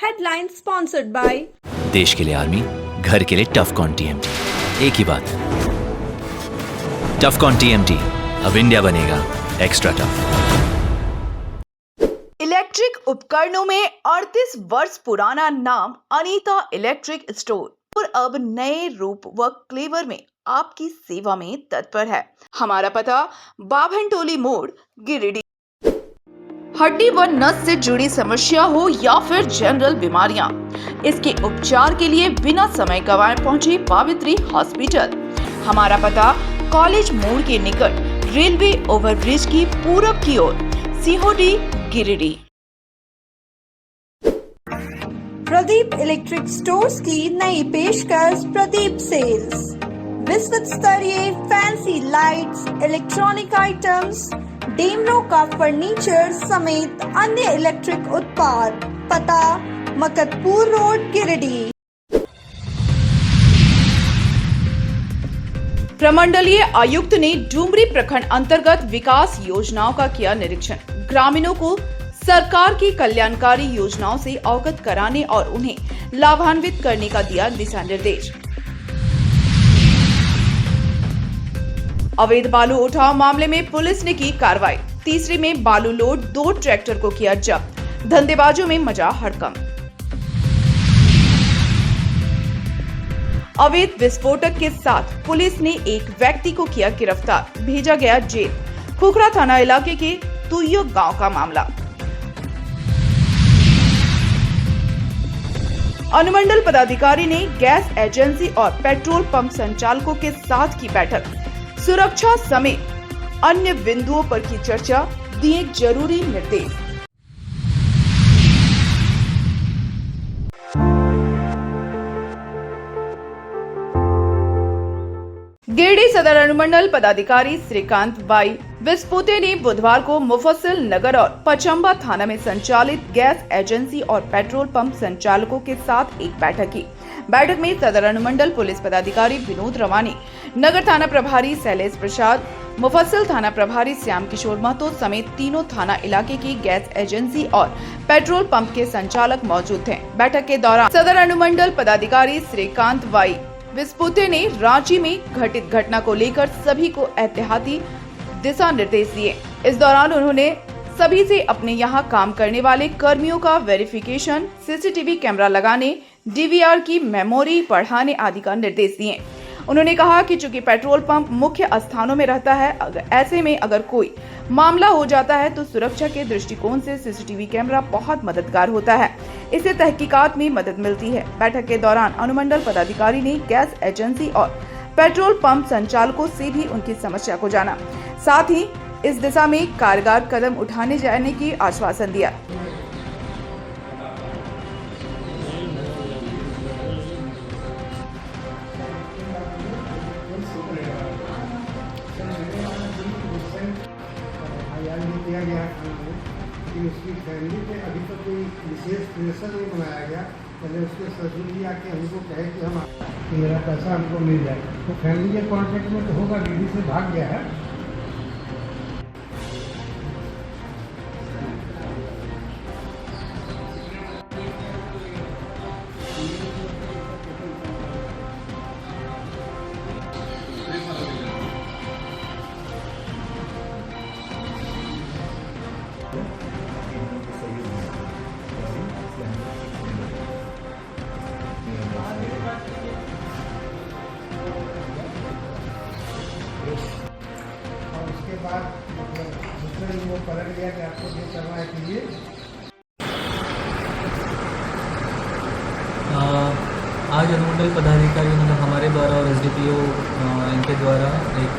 Headline sponsored by देश के लिए आर्मी, घर के लिए टफकॉन टीएमटी। एक ही बात, टफकॉन टीएमटी, अब इंडिया बनेगा एक्स्ट्रा टफ। इलेक्ट्रिक उपकरणों में 38 वर्ष पुराना नाम अनीता इलेक्ट्रिक स्टोर और अब नए रूप व क्लेवर में आपकी सेवा में तत्पर है। हमारा पता बाभनटोली मोड़, गिरिडीह। हड्डी व नस से जुड़ी समस्या हो या फिर जनरल बीमारियां, इसके उपचार के लिए बिना समय गंवाए पहुंचे पावित्री हॉस्पिटल। हमारा पता कॉलेज मोड़ के निकट रेलवे ओवरब्रिज की पूरब की ओर, सिहोडी, गिरिडीह। प्रदीप इलेक्ट्रिक स्टोर्स की नई पेशकश प्रदीप सेल्स। विश्व स्तरीय fancy lights, electronic items, Damro का फर्नीचर समेत अन्य इलेक्ट्रिक उत्पाद। पता मकतपुर रोड, गिरिडीह। प्रमंडलीय आयुक्त ने डुमरी प्रखंड अंतर्गत विकास योजनाओं का किया निरीक्षण। ग्रामीणों को सरकार की कल्याणकारी योजनाओं से अवगत कराने और उन्हें लाभान्वित करने का दिया दिशा निर्देश। अवैध बालू उठाव मामले में पुलिस ने की कार्रवाई। तीसरी में बालू लोड 2 ट्रैक्टर को किया जब्त। धंधेबाजों में मचा हड़कंप। अवैध विस्फोटक के साथ पुलिस ने एक व्यक्ति को किया गिरफ्तार, भेजा गया जेल। खुखरा थाना इलाके के तुइयो गांव का मामला। अनुमंडल पदाधिकारी ने गैस एजेंसी और पेट्रोल पंप संचालकों के साथ की बैठक। सुरक्षा समेत अन्य बिंदुओं पर की चर्चा, दिए जरूरी निर्देश। गिरिडीह सदर अनुमंडल पदाधिकारी श्रीकांत बाई विस्पुते ने बुधवार को मुफस्सिल नगर और पचम्बा थाना में संचालित गैस एजेंसी और पेट्रोल पंप संचालकों के साथ एक बैठक की। बैठक में सदर अनुमंडल पुलिस पदाधिकारी विनोद रवानी, नगर थाना प्रभारी शैलेश प्रसाद, मुफस्सिल थाना प्रभारी श्याम किशोर महतो समेत तीनों थाना इलाके की गैस एजेंसी और पेट्रोल पंप के संचालक मौजूद थे। बैठक के दौरान सदर अनुमंडल पदाधिकारी श्रीकांत वाई विस्पुते ने रांची में घटित घटना को लेकर सभी को एहतियाती दिशा निर्देश दिए। इस दौरान उन्होंने सभी से अपने यहां काम करने वाले कर्मियों का वेरिफिकेशन, सीसीटीवी कैमरा लगाने, डीवीआर की मेमोरी बढ़ाने आदि का निर्देश दिए। उन्होंने कहा कि चूंकि पेट्रोल पंप मुख्य स्थानों में रहता है, ऐसे में अगर कोई मामला हो जाता है तो सुरक्षा के दृष्टिकोण से सीसीटीवी कैमरा बहुत मददगार होता है। इससे तहकीकात में मदद मिलती है। बैठक के दौरान अनुमंडल पदाधिकारी ने गैस एजेंसी और पेट्रोल पंप संचालकों से भी उनकी समस्या को जाना, साथ ही इस दिशा में कारगर कदम उठाने जाने की आश्वासन दिया। किया गया कि उसकी फैमिली पे अभी तक कोई विशेष प्रेशर नहीं बनाया गया। पहले उसके ससुर जी आके हमको कहे कि हम कि मेरा पैसा हमको मिल जाए, तो फैमिली के कॉन्टेक्ट में तो होगा, दिल्ली से भाग गया है। और उसके बाद दूसरे दिन वो पलट गया कि आपको ये करना है कीजिए। आज अनुमंडल पदाधिकारी मतलब हमारे द्वारा और एसडीपीओ इनके द्वारा एक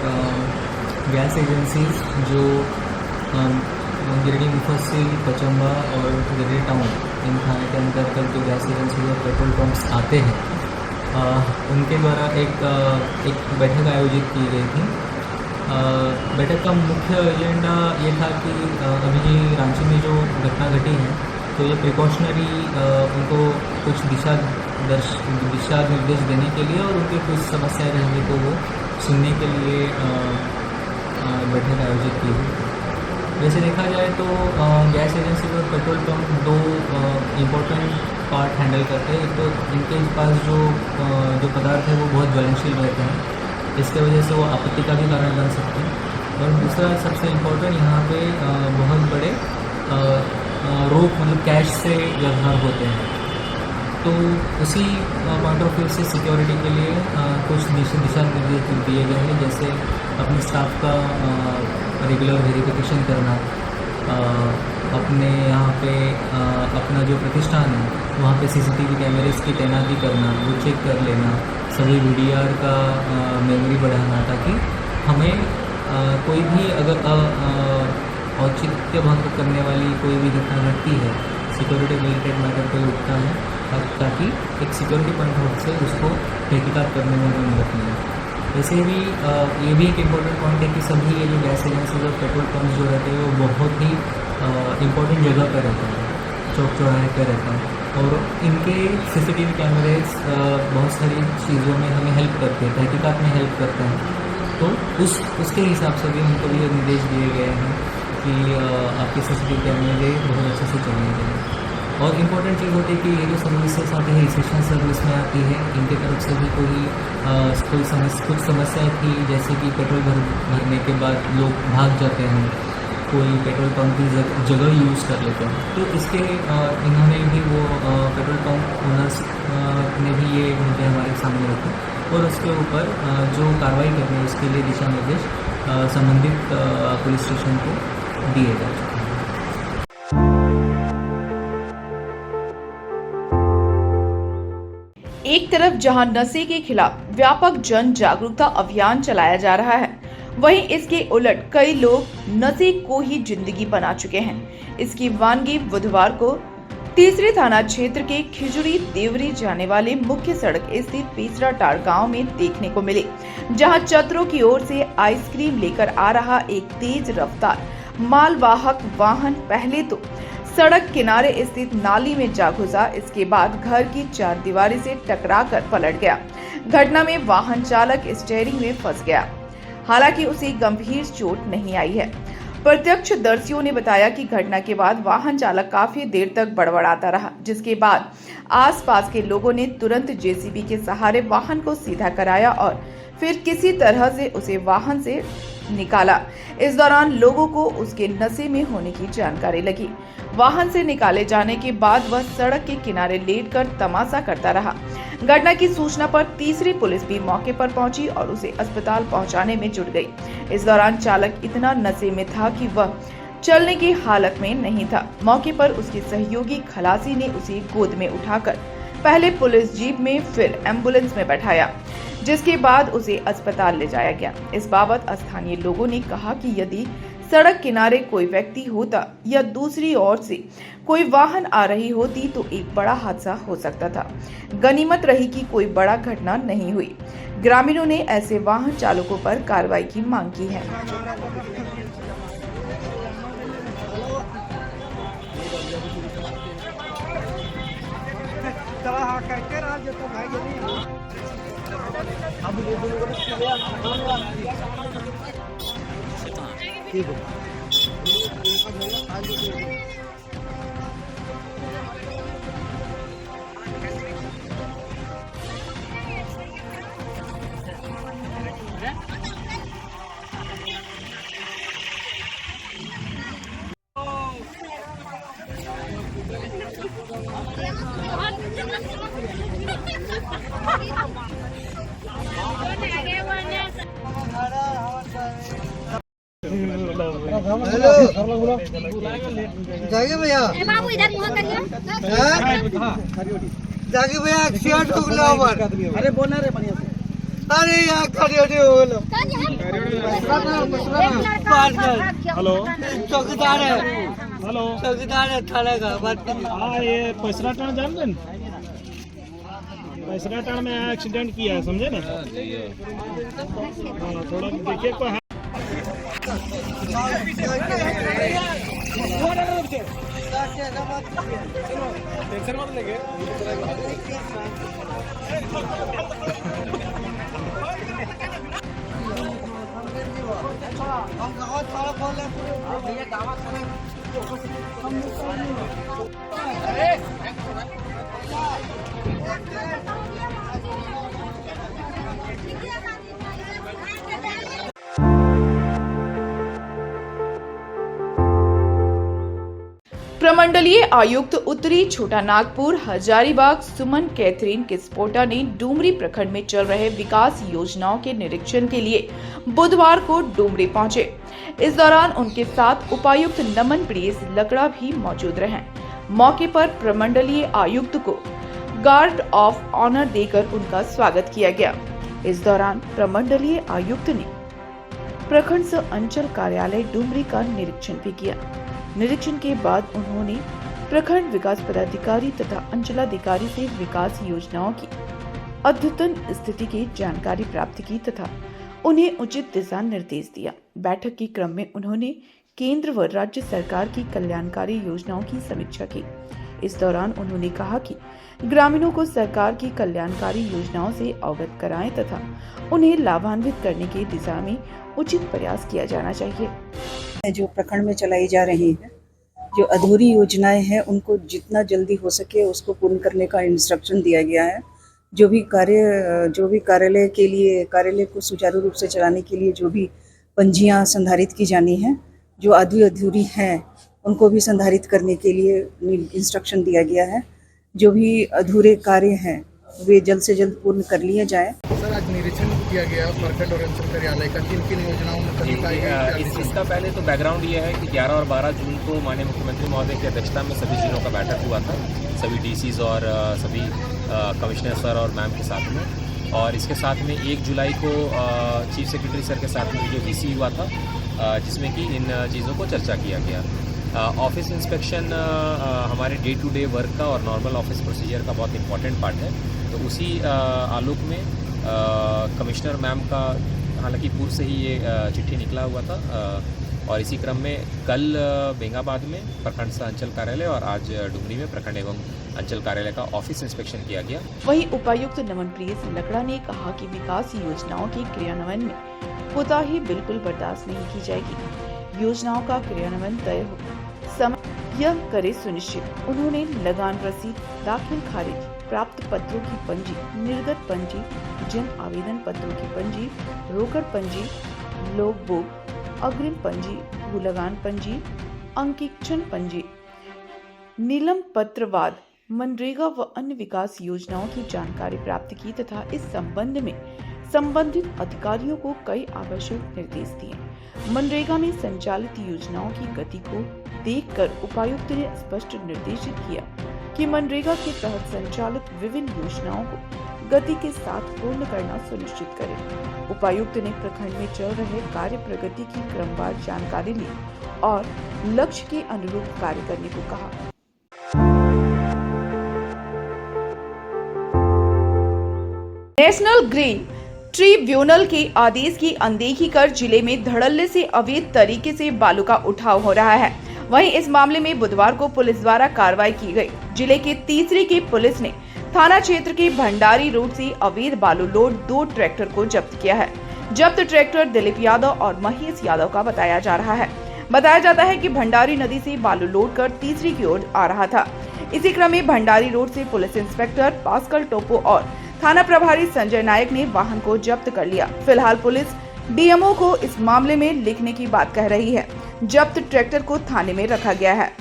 गैस एजेंसी जो गिरिडीह मुफस्सिल, पचम्बा और गिरिडीह टाउन इन थाने के अंतर्गत जो गैस एजेंसी और पेट्रोल पंप्स आते हैं, उनके द्वारा एक बैठक आयोजित की गई थी। बैठक का मुख्य एजेंडा ये था कि अभी रांची में जो घटना घटी है, तो ये प्रिकॉशनरी उनको कुछ दिशा निर्देश देने के लिए और उनकी कुछ समस्याएं रहेंगी तो वो सुनने के लिए बैठक आयोजित की है। वैसे देखा जाए तो गैस एजेंसी और पेट्रोल पंप दो इम्पोर्टेंट पार्ट हैंडल करते हैं। एक तो इनके पास जो पदार्थ है वो बहुत ज्वलनशील रहते हैं, इसके वजह से वो आपत्ति का भी कारण बन सकते हैं। और दूसरा सबसे इम्पोर्टेंट, यहाँ पे बहुत बड़े रोक मतलब कैश से व्यवहार होते हैं। तो उसी पॉइंट ऑफ व्यू से सिक्योरिटी के लिए कुछ दिशा निर्देश दिए गए हैं, जैसे अपने स्टाफ का रेगुलर वेरिफिकेशन करना, अपने यहाँ पे अपना जो प्रतिष्ठान है वहाँ पे सीसीटीवी कैमरेज की तैनाती करना, वो चेक कर लेना, सभी वीडीआर का मेमोरी बढ़ाना, ताकि हमें कोई भी अगर औचित्य भंग करने वाली कोई भी घटना घटती है, सिक्योरिटी रिलेटेड मैटर कोई उठता है, ताकि एक सिक्योरिटी पॉइंट ऑफ से उसको तहकीकात करने में भी मदद मिले। वैसे भी ये भी एक इम्पोर्टेंट पॉइंट है कि सभी ये जो गैस एजेंसीज और पेट्रोल पम्प जो रहते हैं वो बहुत ही इम्पोर्टेंट जगह पर रहते हैं, चौक चौराहे पर रहते हैं, और इनके सीसीटीवी कैमरेज बहुत सारी चीज़ों में हमें हेल्प करते हैं, तहकीकात में हेल्प करते हैं। तो उसके हिसाब से भी हमको भी निर्देश दिए गए हैं कि आपके सीसीटीवी कैमरे बहुत अच्छे से चलने चाहिए। और इम्पोर्टेंट चीज़ होती है कि ये जो सर्विसेज आती है स्टेशन सर्विस में आती है, इनके तरफ से भी कुछ समस्या थी, जैसे कि पेट्रोल भरने के बाद लोग भाग जाते हैं, कोई पेट्रोल पंप की जगह यूज़ कर लेते हैं। तो इसके इन्होंने भी वो पेट्रोल पंप ओनर्स ने भी ये मुद्दे हमारे सामने रखे, और उसके ऊपर जो कार्रवाई करनी है उसके लिए दिशा निर्देश संबंधित पुलिस स्टेशन को दिए जा चुके हैं। एक तरफ जहां नशे के खिलाफ व्यापक जन जागरूकता अभियान चलाया जा रहा है, वहीं इसके उलट कई लोग नशे को ही जिंदगी बना चुके हैं। इसकी वानगी बुधवार को तीसरे थाना क्षेत्र के खिजुड़ी देवरी जाने वाले मुख्य सड़क स्थित पेसरा टाड़ गांव में देखने को मिले, जहां चतरों की ओर से आइसक्रीम लेकर आ रहा एक तेज रफ्तार मालवाहक वाहन पहले तो सड़क किनारे स्थित नाली में जा घुसा, इसके बाद घर की चारदीवारी से टकराकर पलट गया। घटना में वाहन चालक स्टीयरिंग में फंस गया, हालांकि उसे गंभीर चोट नहीं आई है। प्रत्यक्षदर्शियों ने बताया कि घटना के बाद वाहन चालक काफी देर तक बड़बड़ाता रहा, जिसके बाद आसपास के लोगों ने तुरंत जेसीबी के सहारे वाहन को सीधा कराया और फिर किसी तरह से उसे वाहन से निकाला। इस दौरान लोगों को उसके नशे में होने की जानकारी लगी। वाहन से निकाले जाने के बाद वह सड़क के किनारे लेटकर तमाशा करता रहा। घटना की सूचना पर तीसरी पुलिस भी मौके पर पहुंची और उसे अस्पताल पहुंचाने में जुट गई। इस दौरान चालक इतना नशे में था कि वह चलने की हालत में नहीं था। मौके पर उसकी सहयोगी खलासी ने उसे गोद में उठाकर पहले पुलिस जीप में फिर एम्बुलेंस में बैठाया, जिसके बाद उसे अस्पताल ले जाया गया। इस बाबत स्थानीय लोगों ने कहा कि यदि सड़क किनारे कोई व्यक्ति होता या दूसरी ओर से कोई वाहन आ रही होती तो एक बड़ा हादसा हो सकता था। गनीमत रही कि कोई बड़ा घटना नहीं हुई। ग्रामीणों ने ऐसे वाहन चालकों पर कार्रवाई की मांग की है। जागे भैया, बाबू इधर मुंह करिए। जागे भैया, एक्सीडेंट हो गया हमार। अरे बोलना रे बढ़िया से। अरे यार खड़ी बोलो। हेलो, चौकीदार है। हेलो, चौकीदार है थाने का, बात कीजिए। हाँ ये पैसरा टाण जानते हैं? पैसरा टाण में एक्सीडेंट किया है, समझे ना? हाँ, थोड़ा देखिए कोई टेंशन मत लेंगे। हम गाँव थोड़ा बोल रहे हैं। प्रमंडलीय आयुक्त उत्तरी छोटा नागपुर हजारीबाग सुमन कैथरीन किस्पोटा ने डुमरी प्रखंड में चल रहे विकास योजनाओं के निरीक्षण के लिए बुधवार को डुमरी पहुंचे। इस दौरान उनके साथ उपायुक्त नमन प्रियस लकड़ा भी मौजूद रहे। मौके पर प्रमंडलीय आयुक्त को गार्ड ऑफ ऑनर देकर उनका स्वागत किया गया। इस दौरान प्रमंडलीय आयुक्त ने प्रखंड सह अंचल कार्यालय डुमरी का निरीक्षण भी किया। निरीक्षण के बाद उन्होंने प्रखंड विकास पदाधिकारी तथा अंचलाधिकारी से विकास योजनाओं की अद्यतन स्थिति की जानकारी प्राप्त की तथा उन्हें उचित दिशा निर्देश दिया। बैठक के क्रम में उन्होंने केंद्र व राज्य सरकार की कल्याणकारी योजनाओं की समीक्षा की। इस दौरान उन्होंने कहा कि ग्रामीणों को सरकार की कल्याणकारी योजनाओं से अवगत कराएं तथा उन्हें लाभान्वित करने की दिशा में उचित प्रयास किया जाना चाहिए। जो प्रखंड में चलाई जा रही है, जो अधूरी योजनाएं हैं, उनको जितना जल्दी हो सके उसको पूर्ण करने का इंस्ट्रक्शन दिया गया है। जो भी कार्यालय को सुचारू रूप से चलाने के लिए जो भी पंजियां संधारित की जानी है, जो आधी अधूरी हैं उनको भी संधारित करने के लिए इंस्ट्रक्शन दिया गया है। जो भी अधूरे कार्य हैं वे जल्द से जल्द पूर्ण कर लिए जाएं। सर, आज निरीक्षण किया गया प्रखंड और अंचल कार्यालय का, किन योजनाओं में इसका पहले तो बैकग्राउंड ये है कि 11 और 12 जून को माननीय मुख्यमंत्री महोदय की अध्यक्षता में सभी जिलों का बैठक हुआ था, सभी डीसीज और सभी कमिश्नर सर और मैम के साथ में। और इसके साथ में 1 जुलाई को चीफ सेक्रेटरी सर के साथ में वीडियो वीसी हुआ था, जिसमें कि इन चीज़ों को चर्चा किया गया। ऑफिस इंस्पेक्शन हमारे डे टू डे वर्क का और नॉर्मल ऑफिस प्रोसीजर का बहुत इंपॉर्टेंट पार्ट है। तो उसी आलोक में कमिश्नर मैम का हालांकि पूर्व से ही ये चिट्ठी निकला हुआ था, और इसी क्रम में कल बेंगाबाद में प्रखंड सह अंचल कार्यालय और आज डुमरी में प्रखंड एवं अंचल कार्यालय का ऑफिस इंस्पेक्शन किया गया। वहीं उपायुक्त नमन प्रियस लकड़ा ने कहा कि विकास योजनाओं के क्रियान्वयन में कोताही बिल्कुल बर्दाश्त नहीं की जाएगी। योजनाओं का क्रियान्वयन तय हो समय यह करे सुनिश्चित। उन्होंने लगान रसीद, दाखिल खारिज, प्राप्त पत्रों की पंजी, निर्गत पंजी, जन आवेदन पत्रों की पंजी, रोकड़ पंजी, लोग बुक, अग्रिम पंजी, भूलगान पंजी, अंकेक्षण पंजी, नीलम पत्रवाद, मनरेगा व अन्य विकास योजनाओं की जानकारी प्राप्त की तथा इस संबंध में संबंधित अधिकारियों को कई आवश्यक निर्देश दिए। मनरेगा में संचालित योजनाओं की गति को देखकर उपायुक्त ने स्पष्ट निर्देशित किया कि मनरेगा के तहत संचालित विभिन्न योजनाओं को गति के साथ पूर्ण करना सुनिश्चित करें। उपायुक्त ने प्रखंड में चल रहे कार्य प्रगति की क्रमवार जानकारी ली और लक्ष्य के अनुरूप कार्य करने को कहा। नेशनल ग्रीन ट्रिब्यूनल के आदेश की अनदेखी कर जिले में धड़ल्ले से अवैध तरीके से बालू का उठाव हो रहा है। वहीं इस मामले में बुधवार को पुलिस द्वारा कार्रवाई की गई। जिले के तीसरी की पुलिस ने थाना क्षेत्र के भंडारी रोड से अवैध बालू लोड 2 ट्रैक्टर को जब्त किया है। जब्त ट्रैक्टर दिलीप यादव और महेश यादव का बताया जा रहा है। बताया जाता है कि भंडारी नदी से बालू लोड कर तीसरी की ओर आ रहा था। इसी क्रम में भंडारी रोड से पुलिस इंस्पेक्टर पास्कल टोपो और थाना प्रभारी संजय नायक ने वाहन को जब्त कर लिया। फिलहाल पुलिस डीएमओ को इस मामले में लिखने की बात कह रही है। जब्त ट्रैक्टर को थाने में रखा गया है।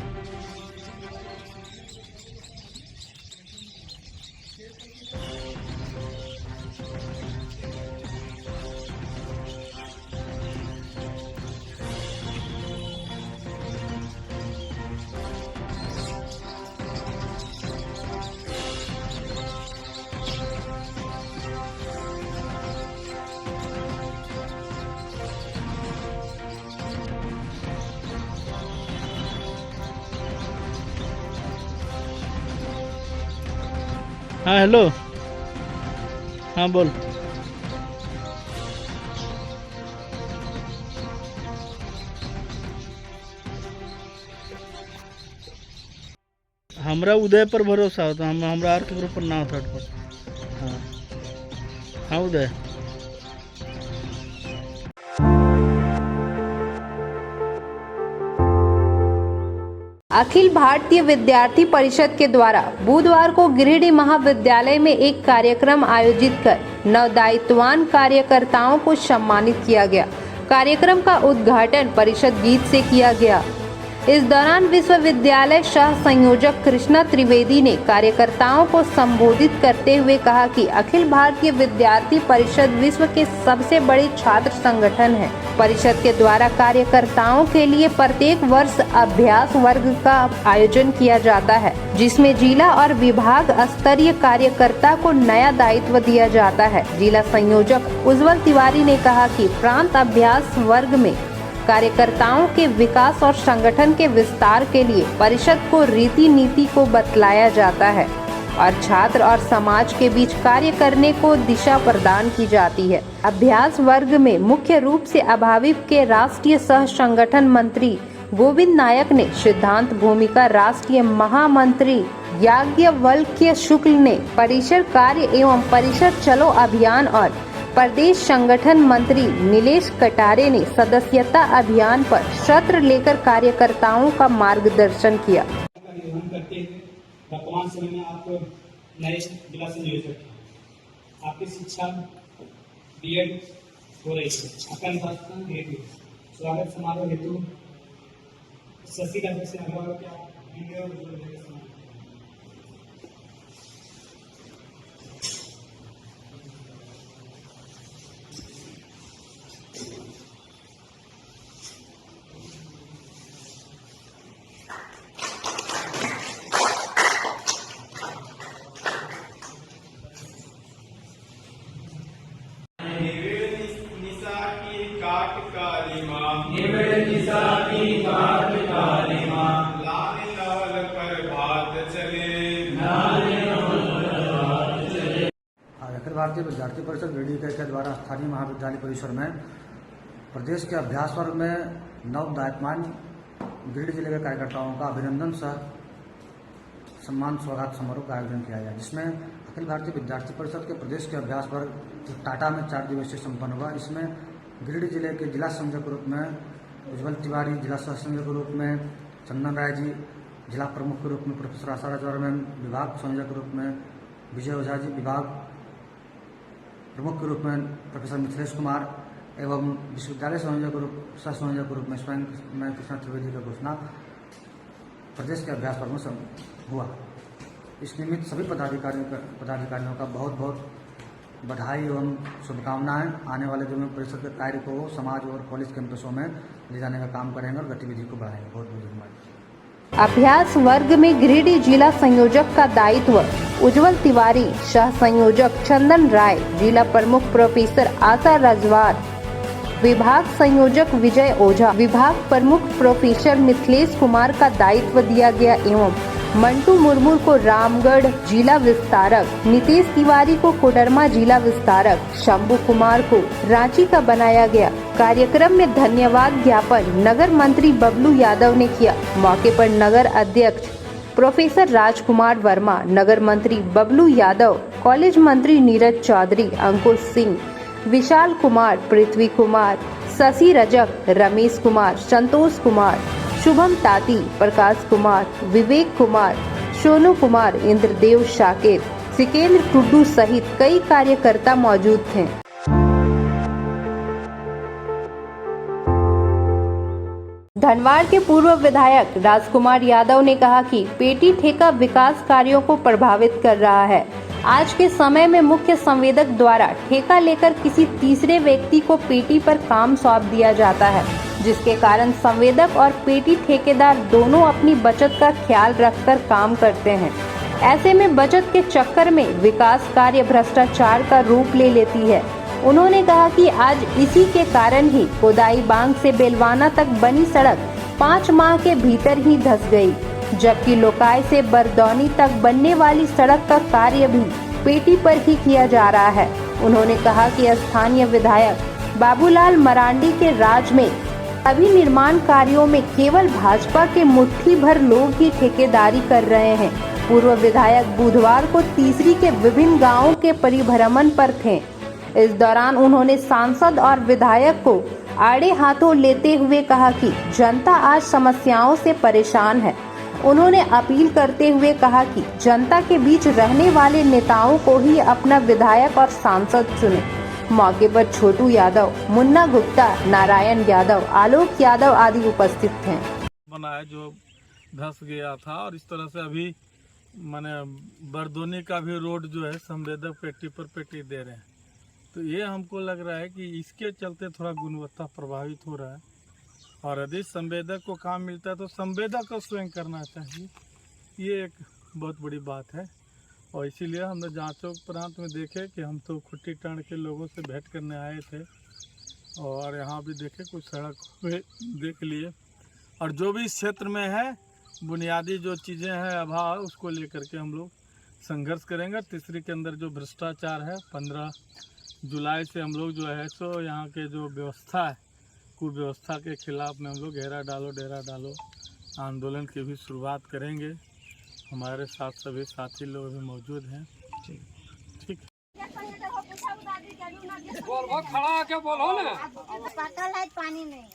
हाँ हेलो, हाँ बोल। हमरा उदय पर भरोसा होता, हमरा और केकरो पर ना होता। हाँ हाँ उदय। अखिल भारतीय विद्यार्थी परिषद के द्वारा बुधवार को गिरिडीह महाविद्यालय में एक कार्यक्रम आयोजित कर नवदायित्वान कार्यकर्ताओं को सम्मानित किया गया। कार्यक्रम का उद्घाटन परिषद गीत से किया गया। इस दौरान विश्वविद्यालय सह संयोजक कृष्णा त्रिवेदी ने कार्यकर्ताओं को संबोधित करते हुए कहा कि अखिल भारतीय विद्यार्थी परिषद विश्व के सबसे बड़े छात्र संगठन है। परिषद के द्वारा कार्यकर्ताओं के लिए प्रत्येक वर्ष अभ्यास वर्ग का आयोजन किया जाता है, जिसमें जिला और विभाग स्तरीय कार्यकर्ता को नया दायित्व दिया जाता है। जिला संयोजक उज्जवल तिवारी ने कहा कि प्रांत अभ्यास वर्ग में कार्यकर्ताओं के विकास और संगठन के विस्तार के लिए परिषद को रीति नीति को बतलाया जाता है और छात्र और समाज के बीच कार्य करने को दिशा प्रदान की जाती है। अभ्यास वर्ग में मुख्य रूप से अभाविप के राष्ट्रीय सह संगठन मंत्री गोविंद नायक ने सिद्धांत भूमिका, राष्ट्रीय महामंत्री याज्ञवल्क्य शुक्ल ने परिसर कार्य एवं परिसर चलो अभियान और प्रदेश संगठन मंत्री नीलेश कटारे ने सदस्यता अभियान पर सत्र लेकर कार्यकर्ताओं का मार्गदर्शन किया। वर्तमान समय में आप नए जिला संयोजक हैं, आपकी शिक्षा बीएड हो रही है, आपका निर्वाचन हेतु स्वागत समारोह हेतु शशि का से अभिभावक क्या अखिल भारतीय विद्यार्थी परिषद गिरिडीह के द्वारा स्थानीय महाविद्यालय परिसर में प्रदेश के अभ्यास वर्ग में नवदायित्वान गिरिडीह जिले के कार्यकर्ताओं का अभिनंदन सह सम्मान स्वागत समारोह का आयोजन किया गया, जिसमें अखिल भारतीय विद्यार्थी परिषद के प्रदेश के अभ्यास वर्ग टाटा में 4 दिवसीय संपन्न हुआ। इसमें गिरिडीह जिले के जिला संयोजक के रूप में उज्जवल तिवारी, जिला सह संयोजक के रूप में चंदन राय जी, जिला प्रमुख के रूप में प्रोफेसर आशा राजवर्मन, विभाग संयोजक के रूप में विजय ओझा जी, विभाग प्रमुख के रूप में प्रोफेसर मिथिलेश कुमार एवं विश्वविद्यालय सह संयोजक के रूप में स्वयं मैं कृष्णा त्रिवेदी का घोषणा प्रदेश के अभ्यास वर्ग में हुआ। इस निमित्त सभी पदाधिकारियों का बहुत बहुत बधाई एवं शुभकामनाएं। आने वाले दिनों में परिषद के कार्य को समाज और कॉलेज कैंपसों में ले जाने का काम करेंगे और गतिविधि को बढ़ाएंगे। बहुत बहुत धन्यवाद। अभ्यास वर्ग में गिरिडीह जिला संयोजक का दायित्व उज्जवल तिवारी, सह संयोजक चंदन राय, जिला प्रमुख प्रोफेसर आशा राजवार, विभाग संयोजक विजय ओझा, विभाग प्रमुख प्रोफेसर मिथिलेश कुमार का दायित्व दिया गया एवं मंटू मुर्मू को रामगढ़ जिला विस्तारक, नितेश तिवारी को कोडरमा जिला विस्तारक, शंभू कुमार को रांची का बनाया गया। कार्यक्रम में धन्यवाद ज्ञापन नगर मंत्री बबलू यादव ने किया। मौके पर नगर अध्यक्ष प्रोफेसर राजकुमार वर्मा, नगर मंत्री बबलू यादव, कॉलेज मंत्री नीरज चौधरी, अंकुश सिंह, विशाल कुमार, पृथ्वी कुमार, शशि रजक, रमेश कुमार, संतोष कुमार, शुभम ताती, प्रकाश कुमार, विवेक कुमार, सोनू कुमार, इंद्रदेव शाकिर, सिकेंद्र टुड्डू सहित कई कार्यकर्ता मौजूद थे। धनवाड़ के पूर्व विधायक राजकुमार यादव ने कहा कि पेटी ठेका विकास कार्यों को प्रभावित कर रहा है। आज के समय में मुख्य संवेदक द्वारा ठेका लेकर किसी तीसरे व्यक्ति को पेटी पर काम सौंप दिया जाता है, जिसके कारण संवेदक और पेटी ठेकेदार दोनों अपनी बचत का ख्याल रखकर काम करते हैं। ऐसे में बचत के चक्कर में विकास कार्य भ्रष्टाचार का रूप ले लेती है। उन्होंने कहा कि आज इसी के कारण ही कोदाई बांग से बेलवाना तक बनी सड़क 5 माह के भीतर ही धंस गई, जबकि लोकाय से बरदौनी तक बनने वाली सड़क का कार्य भी पेटी पर ही किया जा रहा है। उन्होंने कहा कि स्थानीय विधायक बाबूलाल मरांडी के राज में सभी निर्माण कार्यों में केवल भाजपा के मुट्ठी भर लोग ही ठेकेदारी कर रहे हैं। पूर्व विधायक बुधवार को तीसरी के विभिन्न गांवों के परिभ्रमण पर थे। इस दौरान उन्होंने सांसद और विधायक को आड़े हाथों लेते हुए कहा कि जनता आज समस्याओं से परेशान है। उन्होंने अपील करते हुए कहा कि जनता के बीच रहने वाले नेताओं को ही अपना विधायक और सांसद चुने। मौके पर छोटू यादव, मुन्ना गुप्ता, नारायण यादव, आलोक यादव आदि उपस्थित थे। अपना है जो धंस गया था। और इस तरह से अभी माने बरदोनी का भी रोड जो है संवेदक पेटी पर पेटी दे रहे हैं। तो ये हमको लग रहा है कि इसके चलते थोड़ा गुणवत्ता प्रभावित हो रहा है। और यदि संवेदक को काम मिलता है तो संवेदक को स्वयं करना चाहिए, ये एक बहुत बड़ी बात है। और इसीलिए हमने जांचों उपरांत में देखे कि हम तो खुट्टी टाँड़ के लोगों से भेंट करने आए थे और यहाँ भी देखे कुछ सड़क देख लिए। और जो भी इस क्षेत्र में है बुनियादी जो चीज़ें हैं अभाव, उसको लेकर के हम लोग संघर्ष करेंगे। तीसरी के अंदर जो भ्रष्टाचार है 15 जुलाई से हम लोग जो है सो यहाँ के जो व्यवस्था है कुव्यवस्था के खिलाफ में हम लोग घेरा डालो डेरा डालो आंदोलन की भी शुरुआत करेंगे। हमारे साथ सभी साथी लोग भी मौजूद हैं। ठीक खड़ा के बोलो ना। पटल है पानी नहीं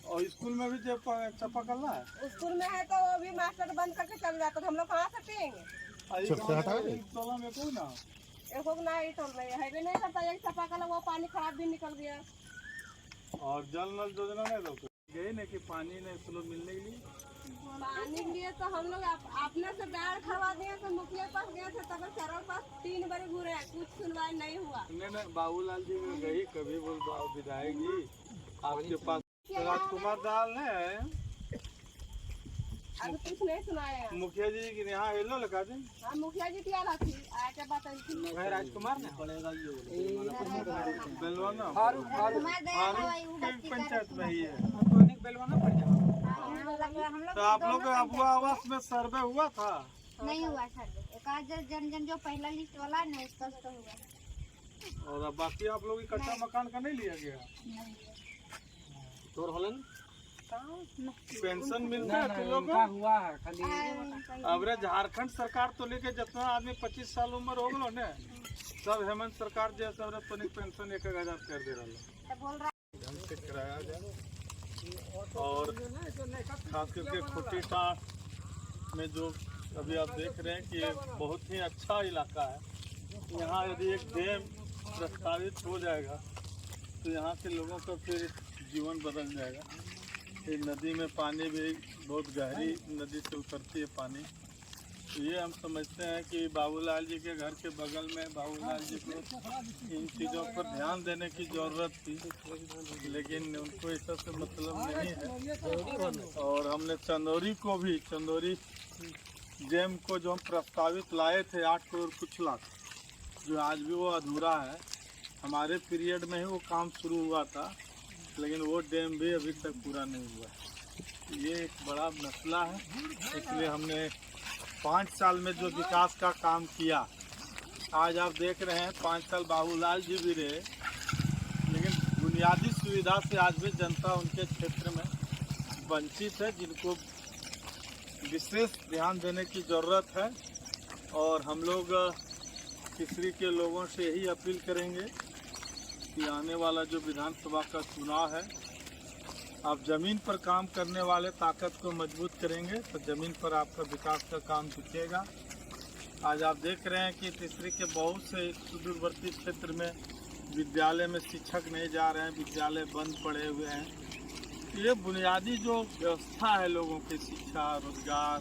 और स्कूल में भी चापाकल है, स्कूल में है तो वो भी मास्टर बंद करके चल जाता, हम लोग कहाँ से पियेंगे? है भी नहीं करता, एक चापाकल वो पानी खराब भी निकल गया। और जल नल योजना नहीं गए ना कि पानी नहीं स्लो मिलने के लिए पानी के लिए तो हम लोग अपने से बैठ खवा दिए, तो मुखिया पास गए थे तब चरण पास 3 बार घूरे, कुछ सुनवाई नहीं हुआ। नहीं बाबूलाल जी में गई कभी बोल विधायक जी आपके पास राजकुमार दाल है, अभी कुछ नहीं सुनाया। मुखिया जी की यहाँ हेलो लगा दें। हाँ मुखिया जी की आला थी आके बताई राजकुमार ने पड़ेगा बेलवाना पंचायत में ही है। तो आप लोग अबुआ आवास में सर्वे हुआ था? नहीं हुआ सर्वे, एक जन जो पहला लिस्ट वाला है ना उसका तो हुआ। और बाकी आप लोग कच्चा मकान का नहीं लिया गया? तो हलन पेंशन मिलता है तुम लोग को? हुआ है खाली अब झारखंड सरकार तो लेके जितना आदमी 25 साल उम्र हो गलो ने सब हेमंत सरकार जैसे पेंशन 1000 कर दे रहा है कराया जाए। और खास करके खुट्टी टाँड़ में जो अभी आप देख रहे हैं कि ये बहुत ही अच्छा इलाका है। यहाँ यदि एक डैम प्रस्तावित हो जाएगा तो यहाँ के लोगों का फिर जीवन बदल जाएगा। ये नदी में पानी भी बहुत गहरी नदी से उतरती है पानी। तो ये हम समझते हैं कि बाबूलाल जी के घर के बगल में बाबूलाल जी को इन चीज़ों पर ध्यान देने की ज़रूरत थी, लेकिन उनको ऐसा से मतलब नहीं है। और हमने चंदौरी डैम को जो हम प्रस्तावित लाए थे 8 करोड़ कुछ लाख, जो आज भी वो अधूरा है। हमारे पीरियड में ही वो काम शुरू हुआ था, लेकिन वो डैम भी अभी तक पूरा नहीं हुआ। ये एक बड़ा मसला है, इसलिए हमने 5 साल में जो विकास का काम किया, आज आप देख रहे हैं 5 साल बाबूलाल जी भी रहे, लेकिन बुनियादी सुविधा से आज भी जनता उनके क्षेत्र में वंचित है, जिनको विशेष ध्यान देने की ज़रूरत है। और हम लोग तीसरी के लोगों से यही अपील करेंगे कि आने वाला जो विधानसभा का चुनाव है, आप ज़मीन पर काम करने वाले ताकत को मजबूत करेंगे तो ज़मीन पर आपका विकास का काम दिखेगा। आज आप देख रहे हैं कि तीसरी के बहुत से सुदूरवर्ती क्षेत्र में विद्यालय में शिक्षक नहीं जा रहे हैं, विद्यालय बंद पड़े हुए हैं। ये बुनियादी जो व्यवस्था है लोगों की शिक्षा रोजगार,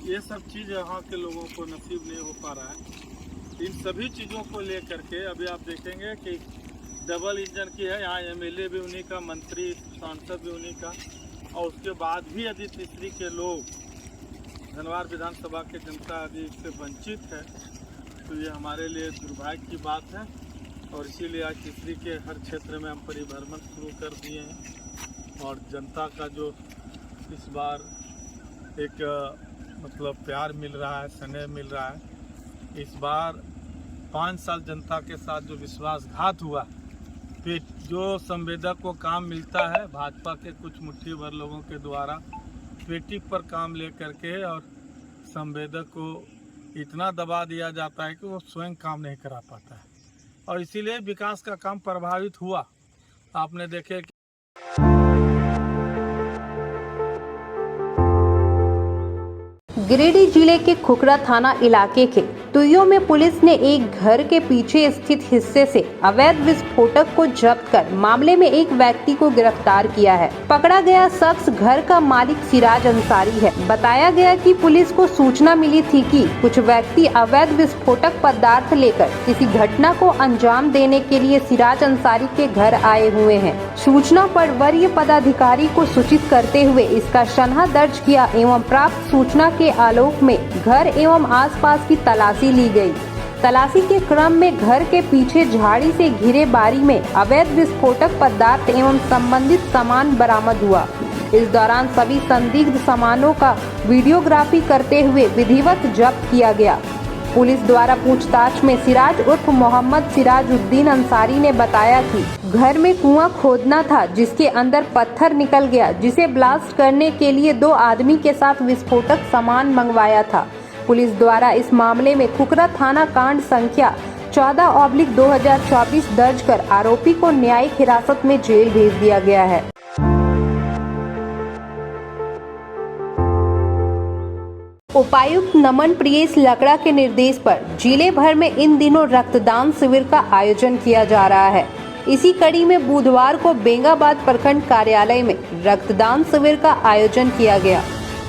ये सब चीज़ यहाँ के लोगों को नसीब नहीं हो पा रहा है। इन सभी चीज़ों को लेकर के अभी आप देखेंगे कि डबल इंजन की है, यहाँ एमएलए भी उन्हीं का, मंत्री सांसद भी उन्हीं का। और उसके बाद भी यदि तीसरी के लोग धनवार विधानसभा के जनता यदि इससे वंचित है तो ये हमारे लिए दुर्भाग्य की बात है। और इसीलिए आज तीसरी के हर क्षेत्र में हम परिभ्रमण शुरू कर दिए हैं। और जनता का जो इस बार एक मतलब प्यार मिल रहा है, स्नेह मिल रहा है। इस बार 5 साल जनता के साथ जो विश्वासघात हुआ, फिर जो संवेदक को काम मिलता है भाजपा के कुछ मुट्ठी भर लोगों के द्वारा पेटी पर काम ले करके, और संवेदक को इतना दबा दिया जाता है कि वो स्वयं काम नहीं करा पाता है। और इसीलिए विकास का काम प्रभावित हुआ। आपने देखे कि गिरिडीह जिले के खुखरा थाना इलाके के तुइयों में पुलिस ने एक घर के पीछे स्थित हिस्से से अवैध विस्फोटक को जब्त कर मामले में एक व्यक्ति को गिरफ्तार किया है। पकड़ा गया शख्स घर का मालिक सिराज अंसारी है। बताया गया कि पुलिस को सूचना मिली थी कि कुछ व्यक्ति अवैध विस्फोटक पदार्थ लेकर किसी घटना को अंजाम देने के लिए सिराज अंसारी के घर आए हुए हैं। सूचना पर वरीय पदाधिकारी को सूचित करते हुए इसका शनहा दर्ज किया एवं प्राप्त सूचना के आलोक में घर एवं आसपास की तलाशी ली गई। तलाशी के क्रम में घर के पीछे झाड़ी से घिरे बारी में अवैध विस्फोटक पदार्थ एवं संबंधित सामान बरामद हुआ। इस दौरान सभी संदिग्ध सामानों का वीडियोग्राफी करते हुए विधिवत जब्त किया गया। पुलिस द्वारा पूछताछ में सिराज उर्फ मोहम्मद सिराजुद्दीन अंसारी ने बताया कि घर में कुआं खोदना था जिसके अंदर पत्थर निकल गया, जिसे ब्लास्ट करने के लिए 2 आदमी के साथ विस्फोटक सामान मंगवाया था। पुलिस द्वारा इस मामले में खुकरा थाना कांड संख्या 14/2024 दर्ज कर आरोपी को न्यायिक हिरासत में जेल भेज दिया गया है। उपायुक्त नमन प्रियेश लकड़ा के निर्देश पर जिले भर में इन दिनों रक्तदान शिविर का आयोजन किया जा रहा है। इसी कड़ी में बुधवार को बेंगाबाद प्रखंड कार्यालय में रक्तदान शिविर का आयोजन किया गया।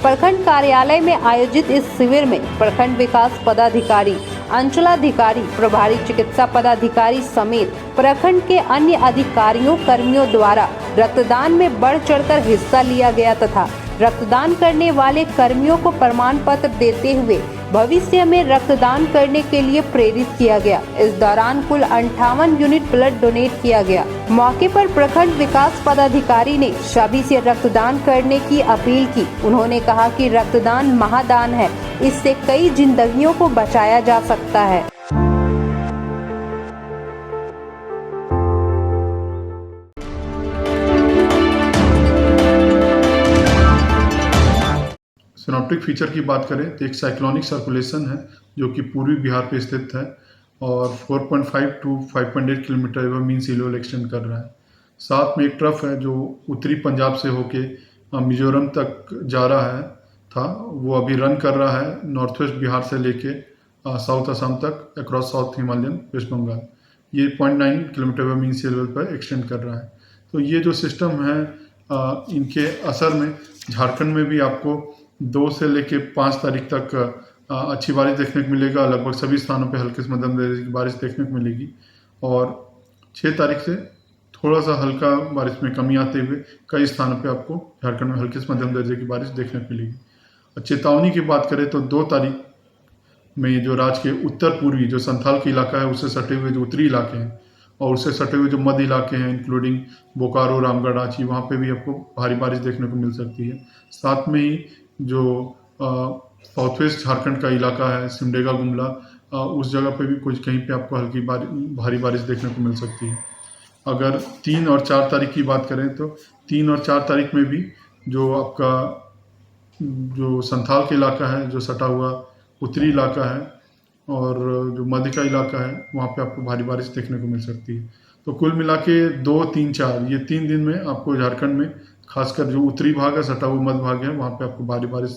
प्रखंड कार्यालय में आयोजित इस शिविर में प्रखंड विकास पदाधिकारी, अंचलाधिकारी, प्रभारी चिकित्सा पदाधिकारी समेत प्रखंड के अन्य अधिकारियों कर्मियों द्वारा रक्तदान में बढ़ चढ़कर हिस्सा लिया गया तथा रक्तदान करने वाले कर्मियों को प्रमाण पत्र देते हुए भविष्य में रक्तदान करने के लिए प्रेरित किया गया। इस दौरान कुल 58 यूनिट ब्लड डोनेट किया गया। मौके पर प्रखंड विकास पदाधिकारी ने सभी से रक्तदान करने की अपील की। उन्होंने कहा कि रक्तदान महादान है, इससे कई जिंदगियों को बचाया जा सकता है। सिनॉप्टिक फीचर की बात करें तो एक साइक्लोनिक सर्कुलेशन है जो कि पूर्वी बिहार पे स्थित है और 4.5 टू 5.8 किलोमीटर एवं मीन सी लेवल एक्सटेंड कर रहा है। साथ में एक ट्रफ है जो उत्तरी पंजाब से होके मिजोरम तक जा रहा है वो अभी रन कर रहा है नॉर्थ वेस्ट बिहार से लेके साउथ असम तक across south Himalayan West Bengal. ये 0.9 किलोमीटर एवं मीन सी लेवल पर एक्सटेंड कर रहा है। तो ये जो सिस्टम है इनके असर में झारखंड में भी आपको 2 से लेके 5 तारीख तक अच्छी बारिश देखने को मिलेगा। लगभग सभी स्थानों पे हल्के से मध्यम दर्जे की बारिश देखने को मिलेगी और 6 तारीख से थोड़ा सा हल्का बारिश में कमी आते हुए कई स्थानों पे आपको झारखंड में हल्के से मध्यम दर्जे की बारिश देखने को मिलेगी। और चेतावनी की बात करें तो 2 तारीख में जो राज्य के उत्तर पूर्वी जो संथाल का इलाका है उससे सटे हुए जो उत्तरी इलाके हैं और उससे सटे हुए जो मध्य इलाके हैं इंक्लूडिंग बोकारो, रामगढ़, रांची, वहाँ पे भी आपको भारी बारिश देखने को मिल सकती है। साथ में ही जो साउथ वेस्ट झारखंड का इलाका है सिमडेगा, गुमला, उस जगह पे भी कुछ कहीं पे आपको हल्की भारी बारिश देखने को मिल सकती है। अगर 3 और 4 तारीख की बात करें तो 3 और 4 तारीख में भी जो आपका जो संथाल का इलाका है जो सटा हुआ उत्तरी इलाका है और जो मध्य का इलाका है वहाँ पे आपको भारी बारिश देखने को मिल सकती है। तो कुल मिला के 2, 3, 4 ये 3 दिन में आपको झारखंड में खासकर जो उत्तरी भाग है सटा हुआ मध्य भाग है वहाँ पे आपको भारी बारिश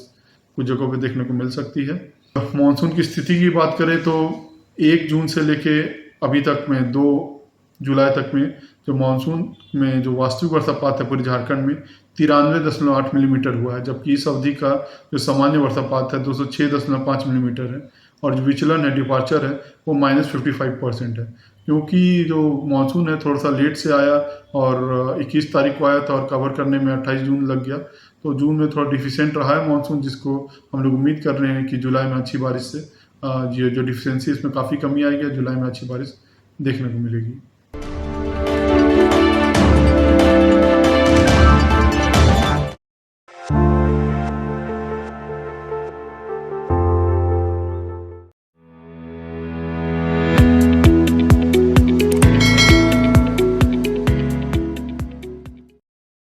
कुछ जगहों पे देखने को मिल सकती है। मानसून की स्थिति की बात करें तो 1 जून से लेके अभी तक में 2 जुलाई तक में जो मानसून में जो वास्तविक वर्षापात है पूरे झारखंड में 93.8 मिलीमीटर हुआ है, जबकि इस अवधि का जो सामान्य वर्षापात है 206.5 मिलीमीटर है और जो विचलन है डिपार्चर है वो -55% है। क्योंकि जो मानसून है थोड़ा सा लेट से आया और 21 तारीख को आया था और कवर करने में 28 जून लग गया, तो जून में थोड़ा डिफिशिएंट रहा है मानसून, जिसको हम लोग उम्मीद कर रहे हैं कि जुलाई में अच्छी बारिश से ये जो डिफिशिएंसी इसमें काफ़ी कमी आएगी, जुलाई में अच्छी बारिश देखने को मिलेगी।